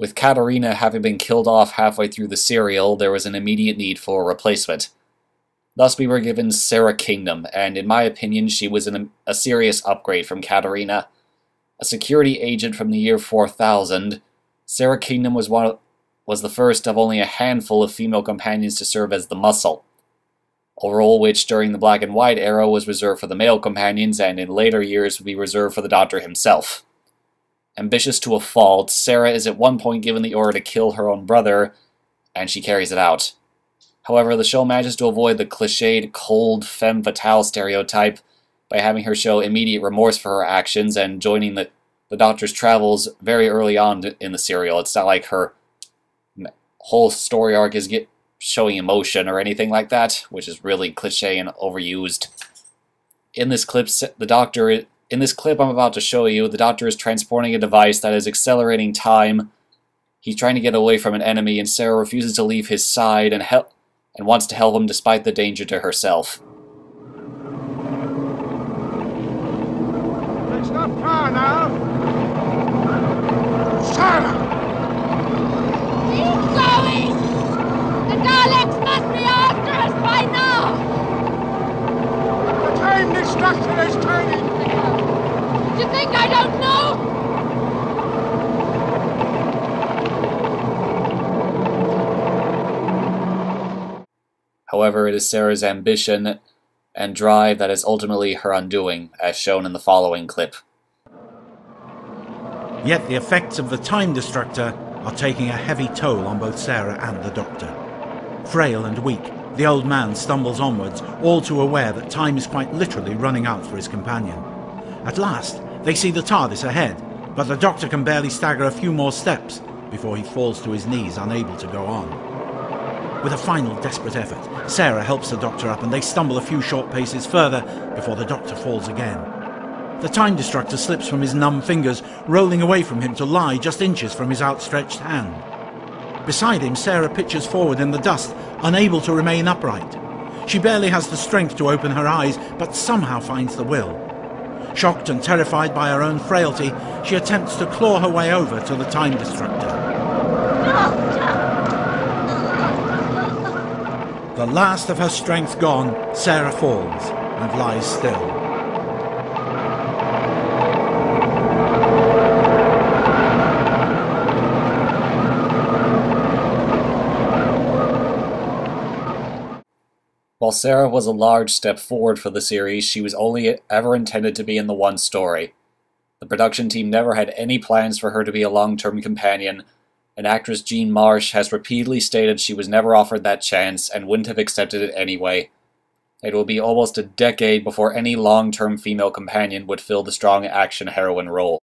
With Katarina having been killed off halfway through the serial, there was an immediate need for a replacement. Thus we were given Sarah Kingdom, and in my opinion she was a serious upgrade from Katarina. A security agent from the year 4000, Sarah Kingdom was the first of only a handful of female companions to serve as the Muscle, a role which during the Black and White era was reserved for the male companions and in later years would be reserved for the Doctor himself. Ambitious to a fault, Sarah is at one point given the order to kill her own brother, and she carries it out. However, the show manages to avoid the cliched, cold, femme fatale stereotype by having her show immediate remorse for her actions and joining the Doctor's travels very early on in the serial. It's not like her whole story arc is showing emotion or anything like that, which is really cliche and overused. In this clip I'm about to show you, the Doctor is transporting a device that is accelerating time. He's trying to get away from an enemy, and Sarah refuses to leave his side and wants to help him despite the danger to herself. It's not far now. Sarah! Keep going! The Daleks must be after us by now! The time destructor is turning! You think I don't know? However, it is Sarah's ambition and drive that is ultimately her undoing, as shown in the following clip. Yet the effects of the Time Destructor are taking a heavy toll on both Sarah and the Doctor. Frail and weak, the old man stumbles onwards, all too aware that time is quite literally running out for his companion. At last, they see the TARDIS ahead, but the Doctor can barely stagger a few more steps before he falls to his knees, unable to go on. With a final desperate effort, Sarah helps the Doctor up and they stumble a few short paces further before the Doctor falls again. The Time Destructor slips from his numb fingers, rolling away from him to lie just inches from his outstretched hand. Beside him, Sarah pitches forward in the dust, unable to remain upright. She barely has the strength to open her eyes, but somehow finds the will. Shocked and terrified by her own frailty, she attempts to claw her way over to the Time Destructor. The last of her strength gone, Sarah falls and lies still. While Sarah was a large step forward for the series, she was only ever intended to be in the one story. The production team never had any plans for her to be a long-term companion, and actress Jean Marsh has repeatedly stated she was never offered that chance and wouldn't have accepted it anyway. It will be almost a decade before any long-term female companion would fill the strong action heroine role.